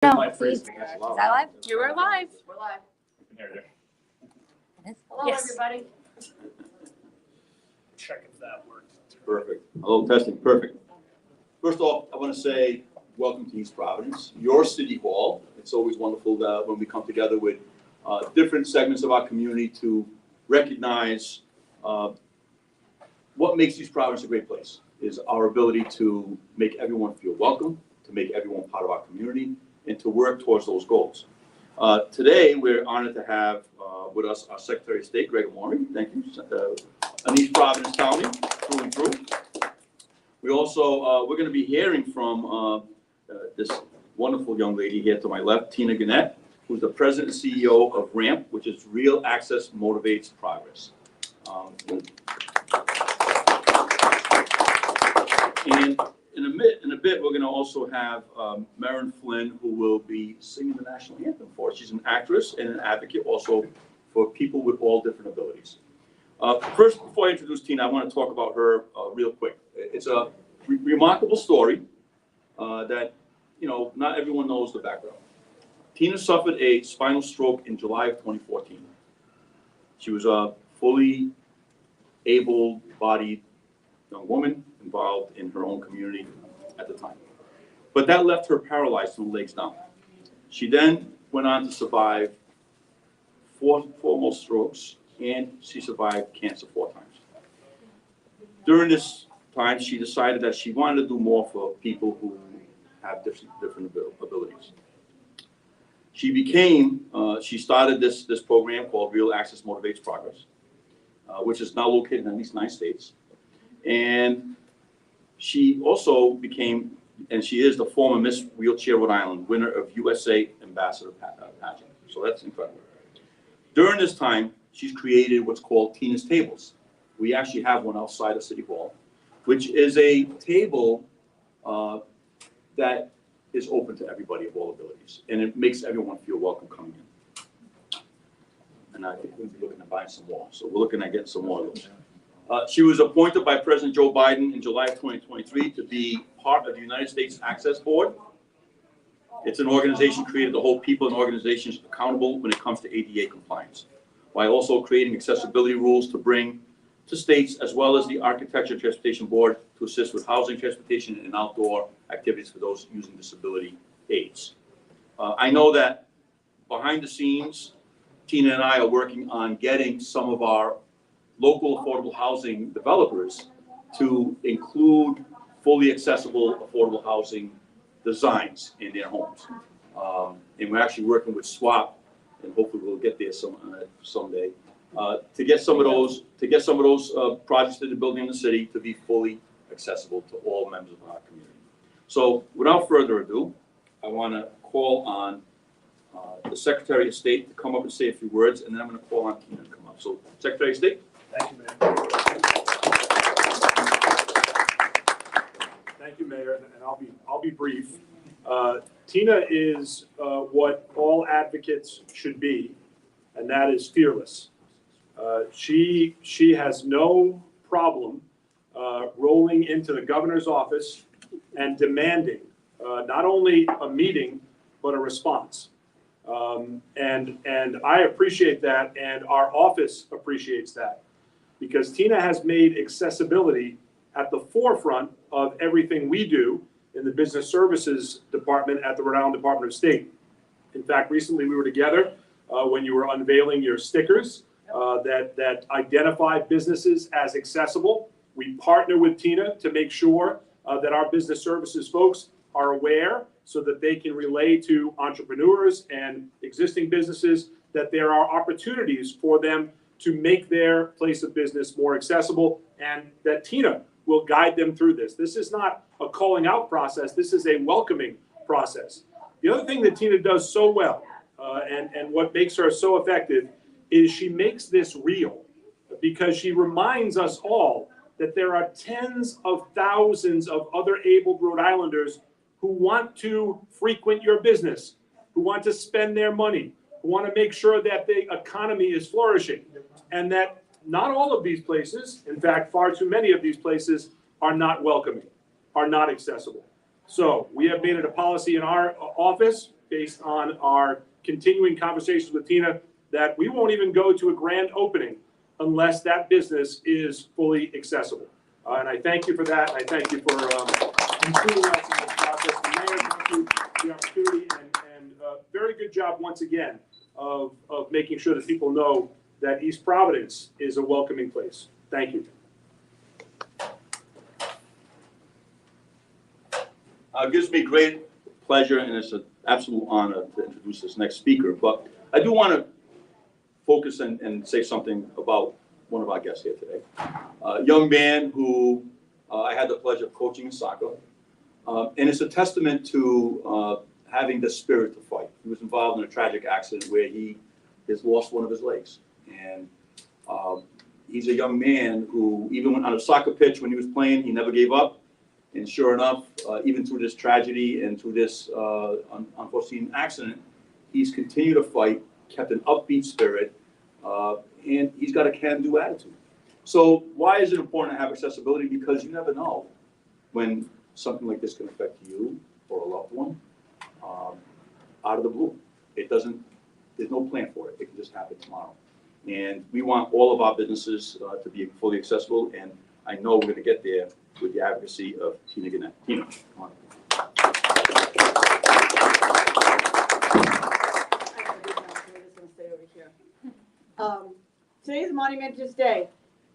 No, please. Is that live? You were live. We're live. Hello, Yes. everybody. Check if that works. Perfect. Hello, testing, perfect. First off, I want to say welcome to East Providence, your city hall. It's always wonderful when we come together with different segments of our community to recognize what makes East Providence a great place, is our ability to make everyone feel welcome, to make everyone part of our community, and to work towards those goals. Today, we're honored to have with us our Secretary of State, Greg Amore. Thank you. An East Providence County, through and through. We also, we're going to be hearing from this wonderful young lady here to my left, Tina Gannett, who's the President and CEO of RAMP, which is Real Access Motivates Progress. And in a bit, we're going to also have Marin Flynn, who will be singing the national anthem for us. She's an actress and an advocate also for people with all different abilities. First, before I introduce Tina, I want to talk about her real quick. It's a remarkable story that, you know, not everyone knows the background. Tina suffered a spinal stroke in July of 2014. She was a fully able-bodied young woman involved in her own community at the time. But that left her paralyzed from the legs down. She then went on to survive four more strokes, and she survived cancer 4 times. During this time, she decided that she wanted to do more for people who have different abilities. She started this program called Real Access Motivates Progress, which is now located in at least 9 states. And she also became, and she is the former Miss Wheelchair Rhode Island, winner of USA Ambassador pageant. So that's incredible. During this time, she's created what's called Tina's Tables. We actually have one outside of City Hall, which is a table that is open to everybody of all abilities, and it makes everyone feel welcome coming in. And I think we'll be looking to buy some more, so we're looking at getting some more of those. She was appointed by President Joe Biden in July of 2023 to be part of the United States Access Board. It's an organization created to hold people and organizations accountable when it comes to ADA compliance, while also creating accessibility rules to bring to states, as well as the Architecture and Transportation Board, to assist with housing, transportation, and outdoor activities for those using disability aids. I know that behind the scenes, Tina and I are working on getting some of our local affordable housing developers to include fully accessible affordable housing designs in their homes. And we're actually working with SWAP, and hopefully we'll get there someday, to get some of those projects that they're building in the city to be fully accessible to all members of our community. So without further ado, I want to call on the Secretary of State to come up and say a few words, and then I'm going to call on Tina to come up. So Secretary of State. Thank you, Mayor. Thank you, Mayor, and I'll be brief. Tina is what all advocates should be, and that is fearless. She has no problem rolling into the governor's office and demanding not only a meeting but a response. And I appreciate that, and our office appreciates that, because Tina has made accessibility at the forefront of everything we do in the Business Services Department at the Rhode Island Department of State. In fact, recently we were together when you were unveiling your stickers that identify businesses as accessible. We partner with Tina to make sure that our business services folks are aware, so that they can relay to entrepreneurs and existing businesses that there are opportunities for them to make their place of business more accessible, and that Tina will guide them through this. This is not a calling out process. This is a welcoming process. The other thing that Tina does so well, and what makes her so effective, is she makes this real, because she reminds us all that there are tens of thousands of other abled Rhode Islanders who want to frequent your business, who want to spend their money, who want to make sure that the economy is flourishing, and that not all of these places, in fact, far too many of these places, are not welcoming, are not accessible. So we have made it a policy in our office based on our continuing conversations with Tina, that we won't even go to a grand opening unless that business is fully accessible. And I thank you for that. And I thank you for including us in this process. The mayor, thank you for the opportunity, and very good job once again of making sure that people know that East Providence is a welcoming place. Thank you. It gives me great pleasure, and it's an absolute honor to introduce this next speaker. But I do want to focus and say something about one of our guests here today. A young man who I had the pleasure of coaching in soccer. And it's a testament to having the spirit to fight. He was involved in a tragic accident where he has lost one of his legs. And he's a young man who, even when on a soccer pitch when he was playing, he never gave up. And sure enough, even through this tragedy and through this unforeseen accident, he's continued to fight, kept an upbeat spirit, and he's got a can-do attitude. So why is it important to have accessibility? Because you never know when something like this can affect you or a loved one out of the blue. There's no plan for it. It can just happen tomorrow. And we want all of our businesses to be fully accessible, and I know we're going to get there with the advocacy of Tina Gannett. Tina, come on. Today's a monumentous day.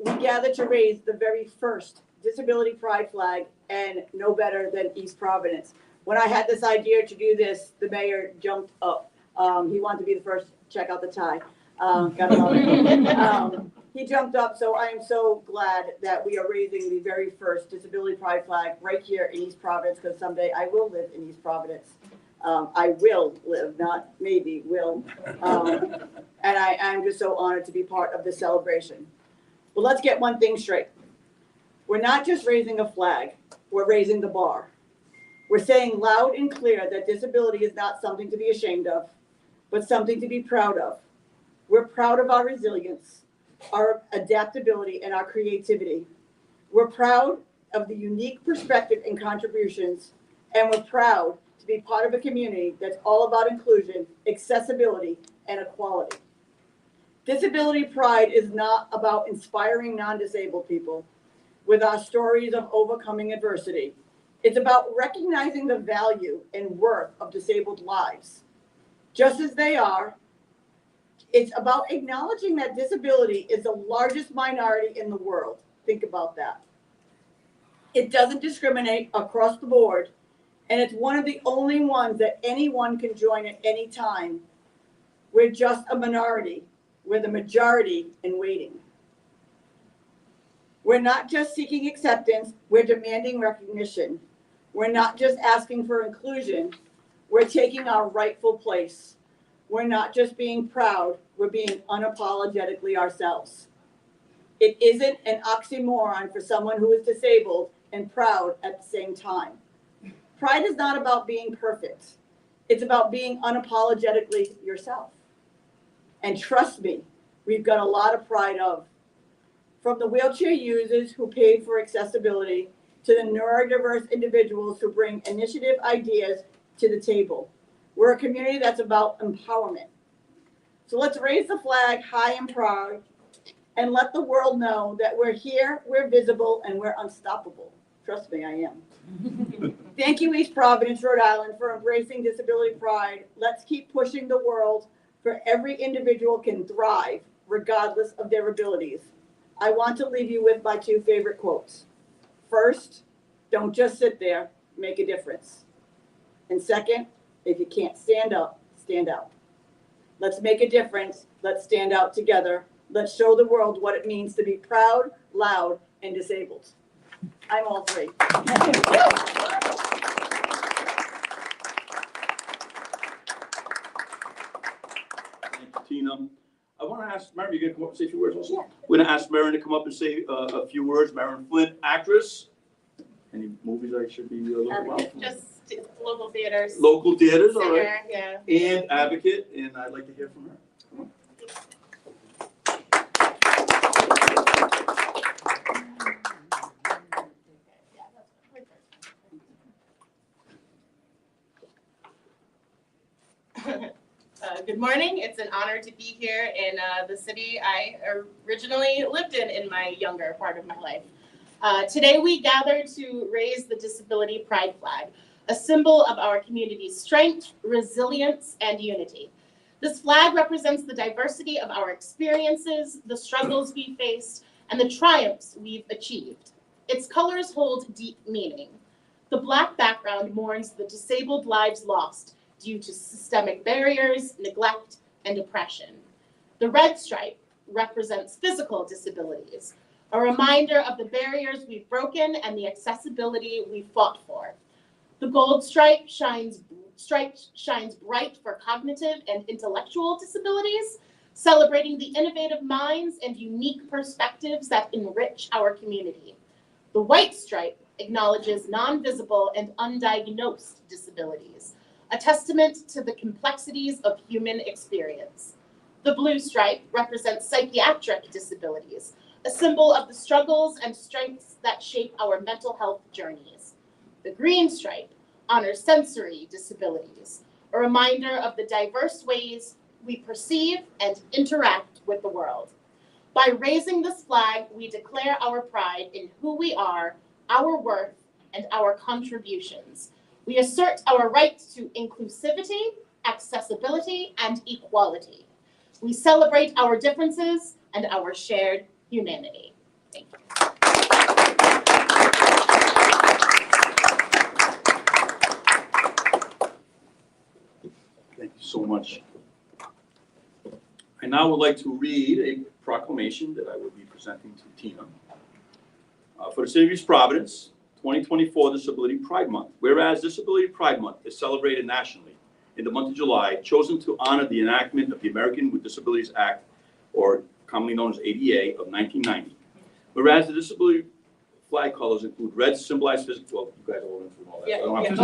We gather to raise the very first Disability Pride flag, and no better than East Providence. When I had this idea to do this, the mayor jumped up. He wanted to be the first to check out the tie. Gotta love it. He jumped up, so I am so glad that we are raising the very first Disability Pride flag right here in East Providence, because someday I will live in East Providence. I will live, not maybe, will. And I am just so honored to be part of this celebration. But let's get one thing straight. We're not just raising a flag, we're raising the bar. We're saying loud and clear that disability is not something to be ashamed of, but something to be proud of. We're proud of our resilience, our adaptability, and our creativity. We're proud of the unique perspective and contributions, and we're proud to be part of a community that's all about inclusion, accessibility, and equality. Disability Pride is not about inspiring non-disabled people with our stories of overcoming adversity. It's about recognizing the value and worth of disabled lives, just as they are. It's about acknowledging that disability is the largest minority in the world. Think about that. It doesn't discriminate across the board, and it's one of the only ones that anyone can join at any time. We're just a minority. We're the majority in waiting. We're not just seeking acceptance, we're demanding recognition. We're not just asking for inclusion, we're taking our rightful place. We're not just being proud, we're being unapologetically ourselves. It isn't an oxymoron for someone who is disabled and proud at the same time. Pride is not about being perfect. It's about being unapologetically yourself. And trust me, we've got a lot of pride of. From the wheelchair users who paid for accessibility to the neurodiverse individuals who bring initiative ideas to the table. We're a community that's about empowerment. So let's raise the flag high and proud and let the world know that we're here, we're visible, and we're unstoppable. Trust me, I am. Thank you, East Providence, Rhode Island, for embracing Disability Pride. Let's keep pushing the world for every individual can thrive regardless of their abilities. I want to leave you with my two favorite quotes. First, don't just sit there, make a difference. And second, if you can't stand up, stand out. Let's make a difference. Let's stand out together. Let's show the world what it means to be proud, loud, and disabled. I'm all three. Thank you, Tina. I want to ask Marion, you going to come up and say a few words also? Yeah. We're going to ask Marion to come up and say a few words. Marion Flint, actress. Any movies I should be looking about? Just local theaters. Local theaters, all right. Singer, yeah. And advocate, and I'd like to hear from her. Good morning. It's an honor to be here in the city I originally lived in my younger part of my life. Today we gather to raise the Disability Pride flag, a symbol of our community's strength, resilience, and unity. This flag represents the diversity of our experiences, the struggles we faced, and the triumphs we've achieved. Its colors hold deep meaning. The Black background mourns the disabled lives lost due to systemic barriers, neglect, and oppression. The red stripe represents physical disabilities, a reminder of the barriers we've broken and the accessibility we fought for. The gold stripe shines bright for cognitive and intellectual disabilities, celebrating the innovative minds and unique perspectives that enrich our community. The white stripe acknowledges non-visible and undiagnosed disabilities, a testament to the complexities of human experience. The blue stripe represents psychiatric disabilities, a symbol of the struggles and strengths that shape our mental health journeys. The green stripe honors sensory disabilities, a reminder of the diverse ways we perceive and interact with the world. By raising this flag, we declare our pride in who we are, our worth, and our contributions. We assert our right to inclusivity, accessibility, and equality. We celebrate our differences and our shared humanity. Thank you. Thank you so much. I now would like to read a proclamation that I will be presenting to Tina. For the City of East Providence, 2024 Disability Pride Month. Whereas Disability Pride Month is celebrated nationally in the month of July, chosen to honor the enactment of the American with Disabilities Act, or commonly known as ADA, of 1990. Whereas the disability flag colors include red, symbolize physical, well, you guys all went through all that. Yeah, so I don't have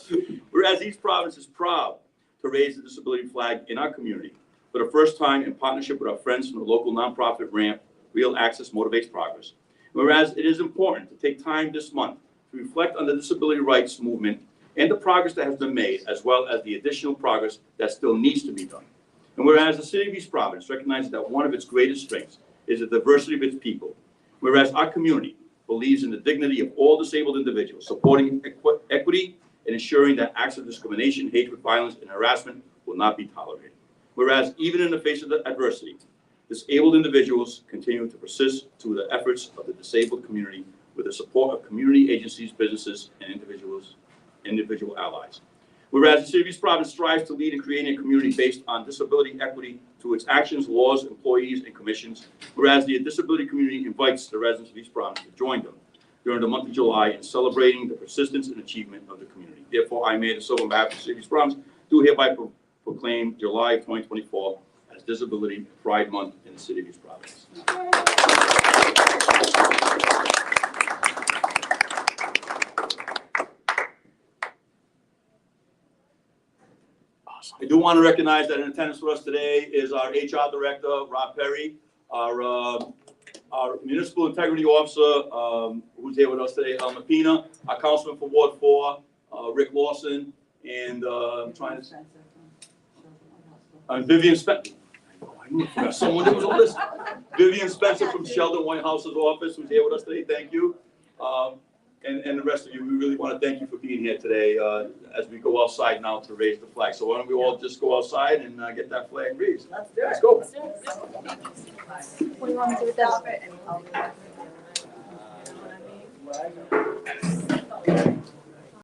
to okay. Whereas East Providence is proud to raise the disability flag in our community for the first time in partnership with our friends from the local nonprofit ramp, Real Access Motivates Progress. Whereas it is important to take time this month to reflect on the disability rights movement and the progress that has been made, as well as the additional progress that still needs to be done. And whereas the City of East Providence recognizes that one of its greatest strengths is the diversity of its people, whereas our community believes in the dignity of all disabled individuals, supporting equity and ensuring that acts of discrimination, hatred, violence, and harassment will not be tolerated. Whereas even in the face of the adversity, disabled individuals continue to persist through the efforts of the disabled community with the support of community agencies, businesses, and individual allies. Whereas the City of East Providence strives to lead in creating a community based on disability equity through its actions, laws, employees, and commissions. Whereas the disability community invites the residents of East Providence to join them during the month of July in celebrating the persistence and achievement of the community. Therefore, I, Mayor DeSilva, on behalf of the City of East Providence, do hereby proclaim July of 2024 as Disability Pride Month in the City of East Providence. I do want to recognize that in attendance with us today is our HR Director, Rob Perry, our Municipal Integrity Officer, who's here with us today, Elma Pina, our Councilman for Ward 4, Rick Lawson, and I'm trying to... Vivian Spencer. I knew I forgot someone that was on this. Vivian Spencer from Sheldon Whitehouse's office, who's here with us today. Thank you. And the rest of you, we really want to thank you for being here today as we go outside now to raise the flag. So why don't we all just go outside and get that flag raised? Let's do it. Let's go. What do you want me to do with that?